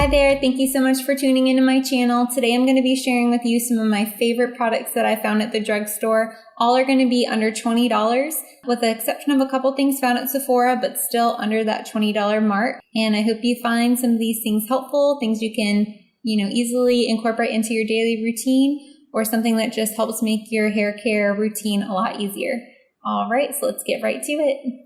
Hi there, thank you so much for tuning into my channel. Today I'm going to be sharing with you some of my favorite products that I found at the drugstore. All are going to be under $20, with the exception of a couple things found at Sephora, but still under that $20 mark. And I hope you find some of these things helpful, things you can, easily incorporate into your daily routine, or something that just helps make your hair care routine a lot easier. All right, so let's get right to it.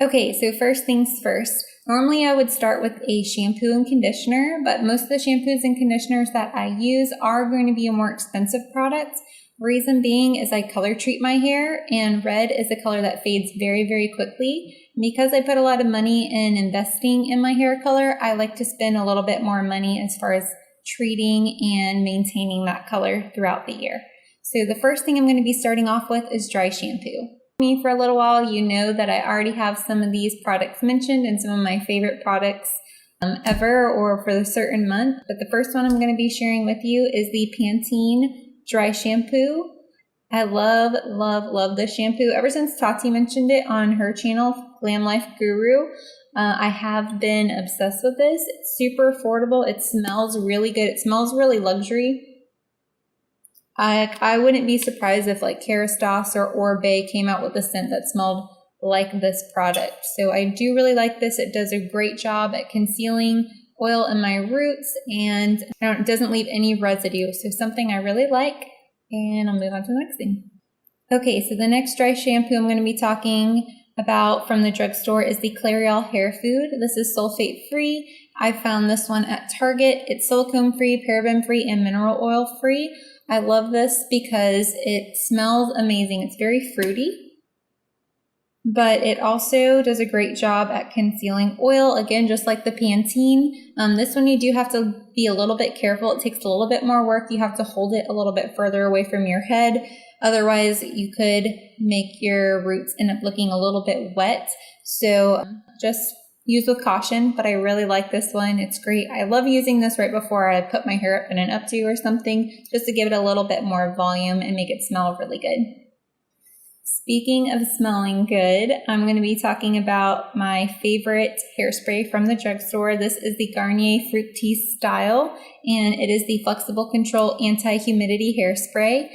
Okay, so first things first. Normally I would start with a shampoo and conditioner, but most of the shampoos and conditioners that I use are going to be a more expensive product. Reason being is I color treat my hair, and red is a color that fades very, very quickly. Because I put a lot of money in investing in my hair color, I like to spend a little bit more money as far as treating and maintaining that color throughout the year. So the first thing I'm going to be starting off with is dry shampoo. Me for a little while, you know that I already have some of these products mentioned and some of my favorite products ever or for a certain month. But the first one I'm going to be sharing with you is the Pantene Dry Shampoo. I love, love, love this shampoo. Ever since Tati mentioned it on her channel, Glam Life Guru, I have been obsessed with this. It's super affordable. It smells really good. It smells really luxury. I wouldn't be surprised if like Kerastase or Oribe came out with a scent that smelled like this product. So I do really like this. It does a great job at concealing oil in my roots, and it doesn't leave any residue. So something I really like, and I'll move on to the next thing. Okay, so the next dry shampoo I'm going to be talking about from the drugstore is the Clairol Hair Food. This is sulfate free. I found this one at Target. It's silicone free, paraben free, and mineral oil free. I love this because it smells amazing. It's very fruity, but it also does a great job at concealing oil. Again, just like the Pantene. This one you do have to be a little bit careful. It takes a little bit more work. You have to hold it a little bit further away from your head. Otherwise, you could make your roots end up looking a little bit wet. So just use with caution, but I really like this one. It's great. I love using this right before I put my hair up in an updo or something, just to give it a little bit more volume and make it smell really good. Speaking of smelling good, I'm going to be talking about my favorite hairspray from the drugstore. This is the Garnier Fructis style, and it is the Flexible Control Anti-Humidity Hairspray.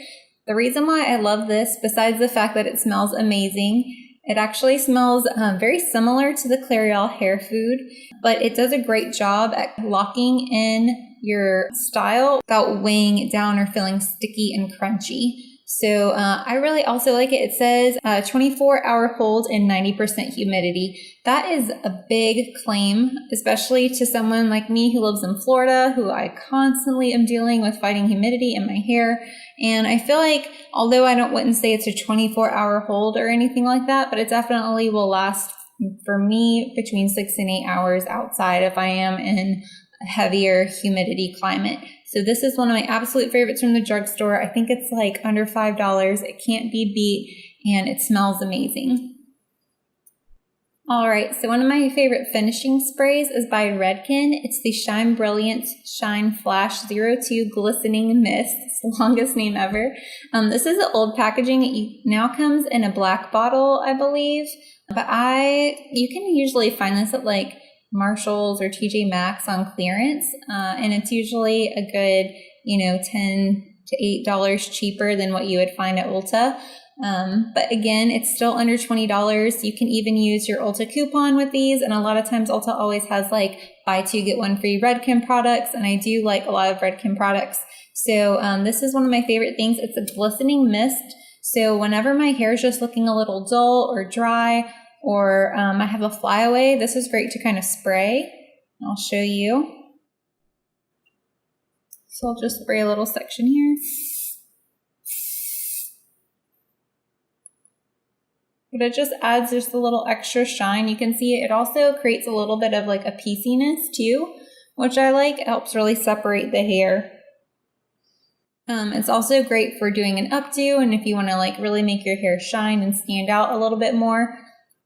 The reason why I love this, besides the fact that it smells amazing, it actually smells very similar to the Clairol Hair Food, but it does a great job at locking in your style without weighing it down or feeling sticky and crunchy. So I really also like it. It says 24-hour hold and 90% humidity. That is a big claim, especially to someone like me who lives in Florida, who I constantly am dealing with fighting humidity in my hair. And I feel like, although I wouldn't say it's a 24-hour hold or anything like that, but it definitely will last for me between 6 and 8 hours outside if I am in a heavier humidity climate. So this is one of my absolute favorites from the drugstore. I think it's like under $5. It can't be beat, and it smells amazing. All right, so one of my favorite finishing sprays is by Redkin. It's the Shine Brilliant Shine Flash 02 Glistening Mist. It's the longest name ever. This is the old packaging. It now comes in a black bottle, I believe. But you can usually find this at like Marshalls or TJ Maxx on clearance. And it's usually a good, $10 to $8 cheaper than what you would find at Ulta. But again, it's still under $20. You can even use your Ulta coupon with these. And a lot of times Ulta always has like buy two, get one free Redkin products. And I do like a lot of Redkin products. So this is one of my favorite things. It's a glistening mist. So whenever my hair is just looking a little dull or dry, or I have a flyaway, this is great to kind of spray. I'll show you. So I'll just spray a little section here. But it just adds just a little extra shine. You can see it also creates a little bit of like a pieciness too, which I like. It helps really separate the hair. It's also great for doing an updo, and if you want to like really make your hair shine and stand out a little bit more,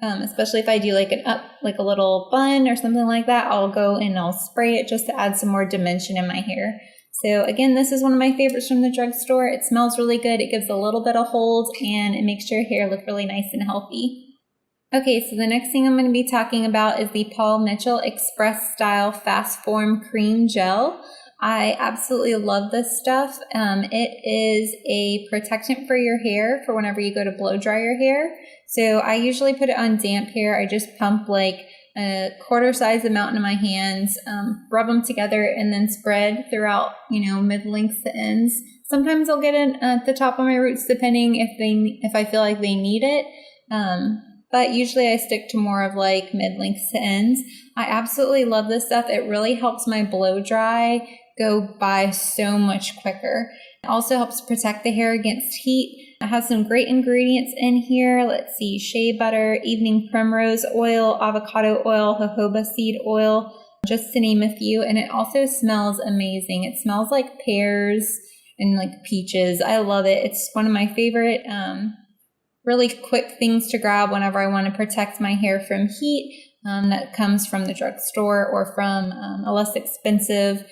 especially if I do like a little bun or something like that, I'll go and I'll spray it just to add some more dimension in my hair. So again, this is one of my favorites from the drugstore. It smells really good. It gives a little bit of hold, and it makes your hair look really nice and healthy. Okay, so the next thing I'm going to be talking about is the Paul Mitchell Express Style Fast Form Cream Gel. I absolutely love this stuff. It is a protectant for your hair for whenever you go to blow dry your hair. So I usually put it on damp hair. I just pump like a quarter size amount into my hands, rub them together, and then spread throughout, mid-length to ends. Sometimes I'll get it at the top of my roots depending if I feel like they need it. But usually I stick to more of like mid-length to ends. I absolutely love this stuff. It really helps my blow dry go by so much quicker. It also helps protect the hair against heat. It has some great ingredients in here. Let's see, shea butter, evening primrose oil, avocado oil, jojoba seed oil, just to name a few. And it also smells amazing. It smells like pears and like peaches. I love it. It's one of my favorite really quick things to grab whenever I want to protect my hair from heat that comes from the drugstore or from a less expensive,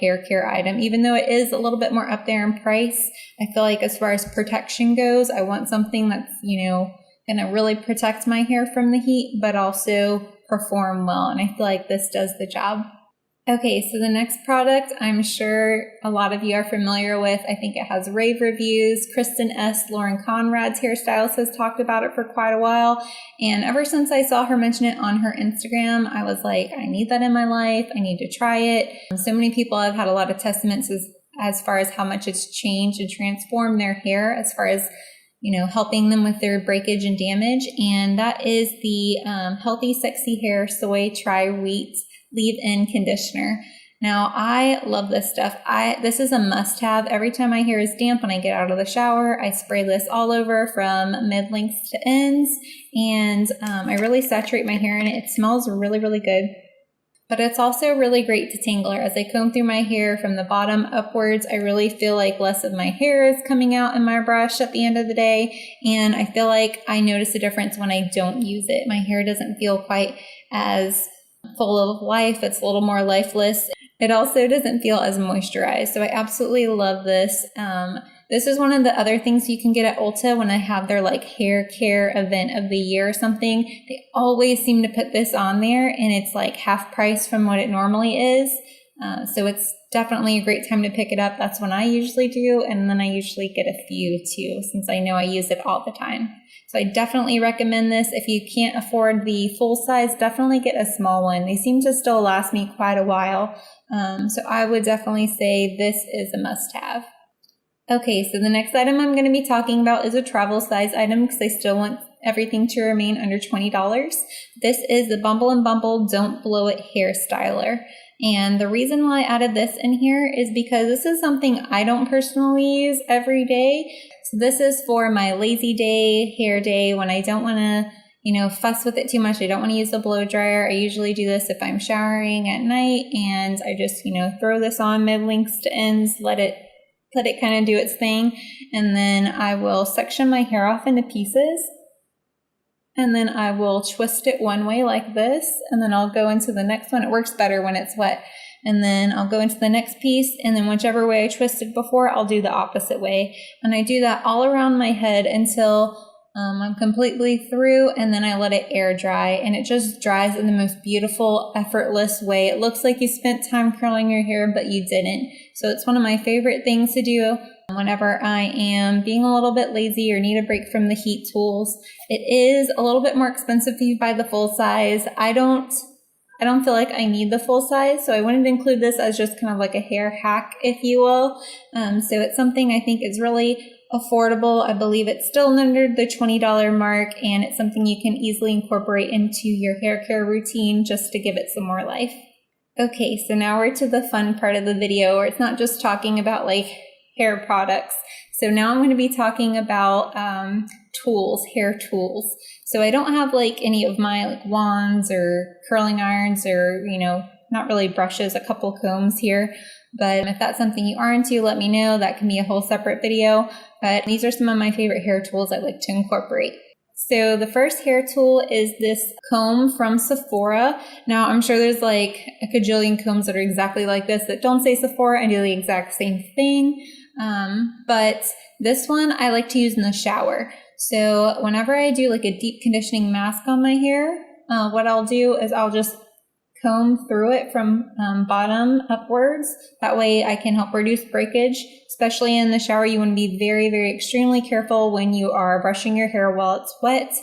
hair care item. Even though it is a little bit more up there in price, I feel like as far as protection goes, I want something that's, going to really protect my hair from the heat, but also perform well. And I feel like this does the job. Okay, so the next product I'm sure a lot of you are familiar with. I think it has rave reviews. Kristen S. Lauren Conrad's hairstylist has talked about it for quite a while. And ever since I saw her mention it on her Instagram, I was like, I need that in my life. I need to try it. So many people have had a lot of testaments as far as how much it's changed and transformed their hair as far as helping them with their breakage and damage. And that is the Healthy Sexy Hair Soy Tri-Wheat Leave-In Conditioner. Now, I love this stuff. This is a must-have. Every time my hair is damp when I get out of the shower, I spray this all over from mid-lengths to ends, and I really saturate my hair in it. It smells really, really good. But it's also really great detangler. As I comb through my hair from the bottom upwards, I really feel like less of my hair is coming out in my brush at the end of the day, and I feel like I notice a difference when I don't use it. My hair doesn't feel quite as full of life. It's a little more lifeless. It also doesn't feel as moisturized. So I absolutely love this. This is one of the other things you can get at Ulta when I have their like hair care event of the year or something. They always seem to put this on there, and it's like half price from what it normally is. So it's definitely a great time to pick it up. That's when I usually do. And then I usually get a few too, since I know I use it all the time. So I definitely recommend this. If you can't afford the full size, definitely get a small one. They seem to still last me quite a while. So I would definitely say this is a must-have. Okay, so the next item I'm going to be talking about is a travel size item because I still want everything to remain under $20. This is the Bumble Don't Blow It Hair Styler. And the reason why I added this in here is because this is something I don't personally use every day. So this is for my lazy day, hair day, when I don't want to, fuss with it too much. I don't want to use the blow dryer. I usually do this if I'm showering at night, and I just, throw this on mid-lengths to ends, let it kind of do its thing. And then I will section my hair off into pieces. And then I will twist it one way like this, and then I'll go into the next one. It works better when it's wet. And then I'll go into the next piece, and then whichever way I twisted before, I'll do the opposite way. And I do that all around my head until I'm completely through, and then I let it air dry, and it just dries in the most beautiful, effortless way. It looks like you spent time curling your hair, but you didn't. So it's one of my favorite things to do whenever I am being a little bit lazy or need a break from the heat tools. It is a little bit more expensive if you buy the full size. I don't feel like I need the full size, so I wanted to include this as just kind of like a hair hack, if you will. So it's something I think is really affordable. I believe it's still under the $20 mark, and it's something you can easily incorporate into your hair care routine just to give it some more life. Okay, so now we're to the fun part of the video, where it's not just talking about like hair products. So now I'm going to be talking about tools, hair tools. So I don't have like any of my like wands or curling irons or, not really brushes, a couple combs here. But if that's something you are into, let me know. That can be a whole separate video. But these are some of my favorite hair tools I like to incorporate. So the first hair tool is this comb from Sephora. Now, I'm sure there's like a cajillion combs that are exactly like this that don't say Sephora and do the exact same thing. But this one I like to use in the shower. So whenever I do like a deep conditioning mask on my hair, what I'll do is I'll just comb through it from bottom upwards. That way I can help reduce breakage, especially in the shower. You want to be very, very extremely careful when you are brushing your hair while it's wet.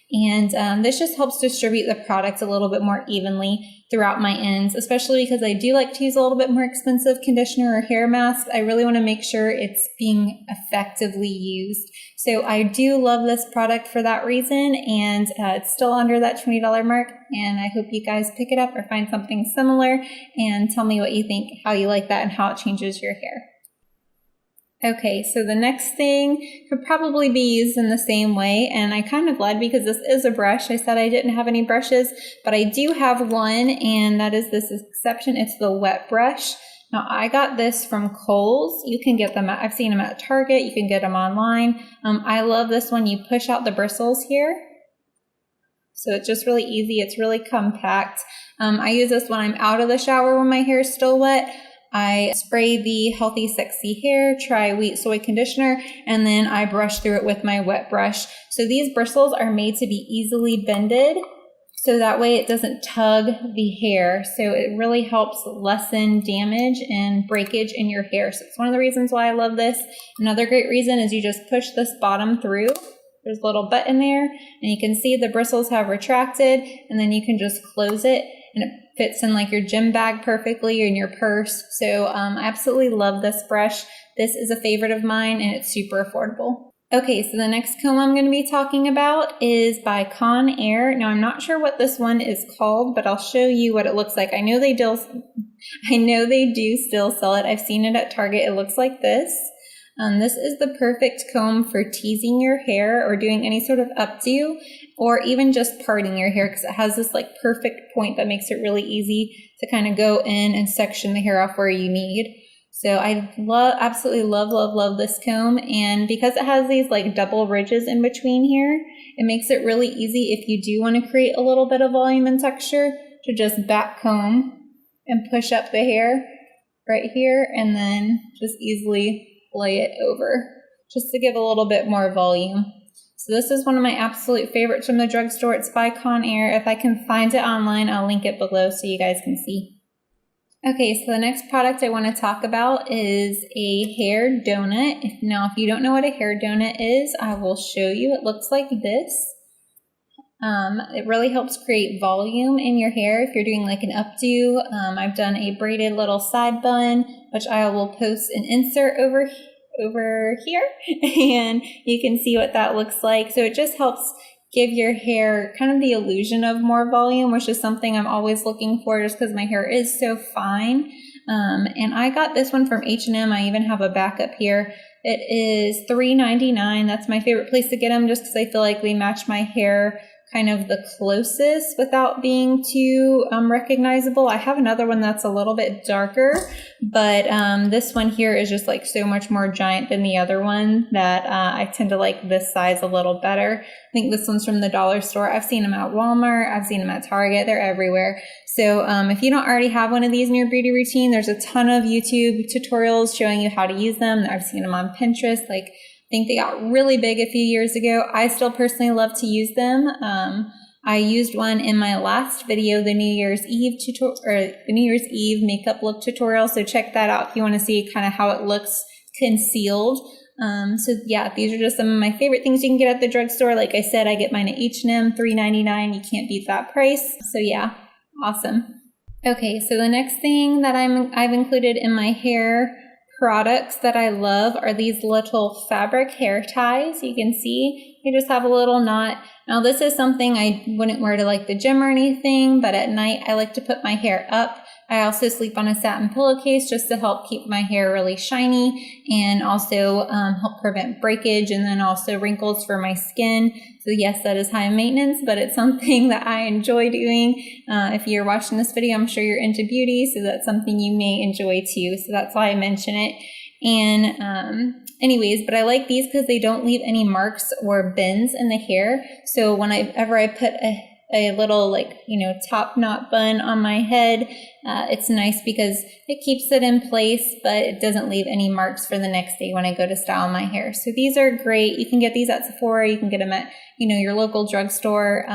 And this just helps distribute the product a little bit more evenly throughout my ends, especially because I do like to use a little bit more expensive conditioner or hair mask. I really want to make sure it's being effectively used. So I do love this product for that reason, and it's still under that $20 mark, and I hope you guys pick it up or find something similar and tell me what you think, how you like that, and how it changes your hair. Okay, so the next thing could probably be used in the same way, and I kind of lied because this is a brush. I said I didn't have any brushes, but I do have one, and that is this exception. It's the wet brush. Now, I got this from Kohl's. You can get them I've seen them at Target. You can get them online. I love this one. You push out the bristles here. So it's just really easy. It's really compact. I use this when I'm out of the shower when my hair is still wet. I spray the Healthy Sexy Hair Tri-Wheat Soy Conditioner, and then I brush through it with my wet brush. So these bristles are made to be easily bended, so that way it doesn't tug the hair. So it really helps lessen damage and breakage in your hair. So it's one of the reasons why I love this. Another great reason is you just push this bottom through. There's a little button there, and you can see the bristles have retracted, and then you can just close it, and it fits in like your gym bag perfectly or in your purse. So I absolutely love this brush. This is a favorite of mine, and it's super affordable. Okay, so the next comb I'm going to be talking about is by Conair. Now, I'm not sure what this one is called, but I'll show you what it looks like. I know they do still sell it. I've seen it at Target. It looks like this. This is the perfect comb for teasing your hair or doing any sort of updo, or even just parting your hair, because it has this like perfect point that makes it really easy to kind of go in and section the hair off where you need. So I absolutely love this comb, and because it has these like double ridges in between here, it makes it really easy if you do want to create a little bit of volume and texture to just back comb and push up the hair right here, and then just easily lay it over just to give a little bit more volume. So this is one of my absolute favorites from the drugstore. It's by Conair. If I can find it online, I'll link it below so you guys can see. Okay, so the next product I want to talk about is a hair donut. Now, if you don't know what a hair donut is, I will show you. It looks like this. It really helps create volume in your hair if you're doing like an updo. I've done a braided little side bun, which I will post an insert over here, and you can see what that looks like. So it just helps give your hair kind of the illusion of more volume, which is something I'm always looking for just because my hair is so fine. And I got this one from H&M. I even have a backup here. It is $3.99. That's my favorite place to get them just because I feel like they match my hair kind of the closest without being too recognizable. I have another one that's a little bit darker, but this one here is just like so much more giant than the other one that I tend to like this size a little better. I think this one's from the dollar store. I've seen them at Walmart. I've seen them at Target. They're everywhere. So if you don't already have one of these in your beauty routine, there's a ton of YouTube tutorials showing you how to use them. I've seen them on Pinterest. Like, I think they got really big a few years ago. I still personally love to use them. I used one in my last video, the New Year's Eve makeup look tutorial. So check that out if you want to see kind of how it looks concealed. So yeah, these are just some of my favorite things you can get at the drugstore. Like I said, I get mine at H&M, $3.99. You can't beat that price. So yeah, awesome. Okay, so the next thing that I've included in my hair products that I love are these little fabric hair ties. You can see they just have a little knot. Now this is something I wouldn't wear to like the gym or anything, but at night I like to put my hair up. I also sleep on a satin pillowcase just to help keep my hair really shiny and also help prevent breakage and then also wrinkles for my skin. So yes, that is high maintenance, but it's something that I enjoy doing. If you're watching this video, I'm sure you're into beauty, so that's something you may enjoy too. So that's why I mention it. And anyways, but I like these because they don't leave any marks or bends in the hair. So whenever I put a a little like, top knot bun on my head. It's nice because it keeps it in place, but it doesn't leave any marks for the next day when I go to style my hair. So these are great. You can get these at Sephora. You can get them at, your local drugstore.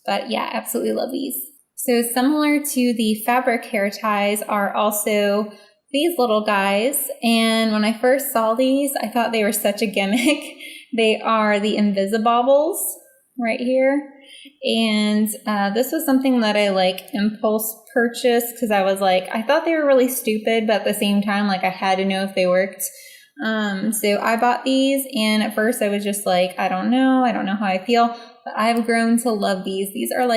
But yeah, absolutely love these. So similar to the fabric hair ties are also these little guys. And when I first saw these, I thought they were such a gimmick. They are the Invisibobles right here. And this was something that I impulse purchased because I was I thought they were really stupid, but at the same time, I had to know if they worked. So I bought these, and at first I was just I don't know how I feel, but I've grown to love these. These are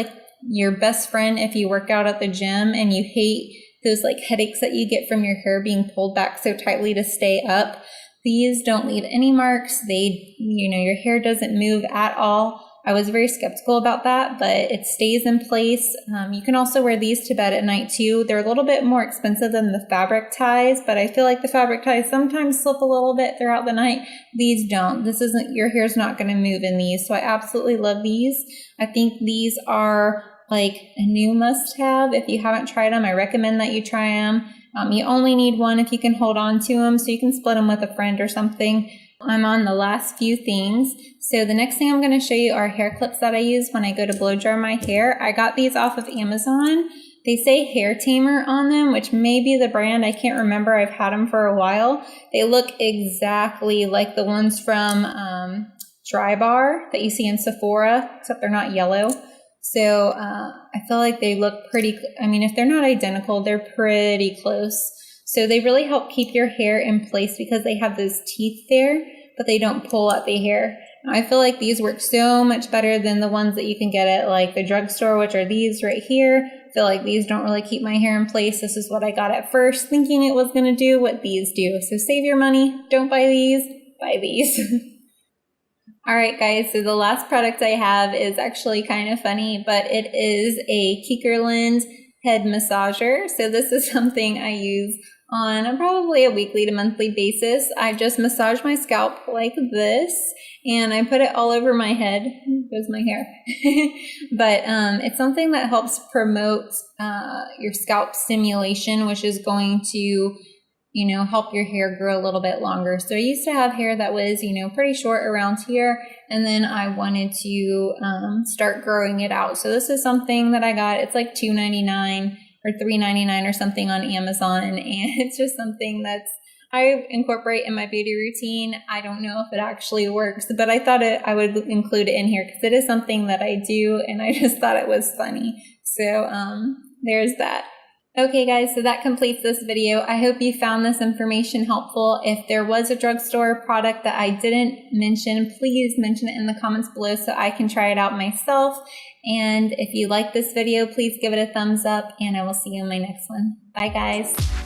your best friend if you work out at the gym and you hate those headaches that you get from your hair being pulled back so tightly to stay up. These don't leave any marks. They, your hair doesn't move at all. I was very skeptical about that, but it stays in place. You can also wear these to bed at night too. They're a little bit more expensive than the fabric ties, but I feel like the fabric ties sometimes slip a little bit throughout the night. These don't. Your hair's not going to move in these. So I absolutely love these. I think these are a new must-have. If you haven't tried them, I recommend that you try them. You only need one if you can hold on to them, so you can split them with a friend or something. I'm on the last few things. So the next thing I'm going to show you are hair clips that I use when I go to blow dry my hair. I got these off of Amazon. They say Hair Tamer on them, which may be the brand. I can't remember. I've had them for a while. They look exactly like the ones from Dry Bar that you see in Sephora, except they're not yellow. So I feel like they look pretty, if they're not identical, they're pretty close. So they really help keep your hair in place because they have those teeth there, but they don't pull at the hair. I feel like these work so much better than the ones that you can get at the drugstore, which are these right here. I feel like these don't really keep my hair in place. This is what I got at first, thinking it was going to do what these do. So save your money. Don't buy these. Buy these. All right, guys, so the last product I have is actually kind of funny, but it is a Kikkerland head massager. So this is something I use on probably a weekly to monthly basis. I just massage my scalp like this, and I put it all over my head. There's my hair. But it's something that helps promote your scalp stimulation, which is going to help your hair grow a little bit longer. So I used to have hair that was, pretty short around here, and then I wanted to start growing it out. So this is something that I got. It's like $2.99 or $3.99 or something on Amazon, and it's just something I incorporate in my beauty routine. I don't know if it actually works, but I thought I would include it in here because it is something that I do, and I just thought it was funny. So there's that. Okay guys, so that completes this video. I hope you found this information helpful. If there was a drugstore product that I didn't mention, please mention it in the comments below so I can try it out myself. And if you like this video, please give it a thumbs up, and I will see you in my next one. Bye guys.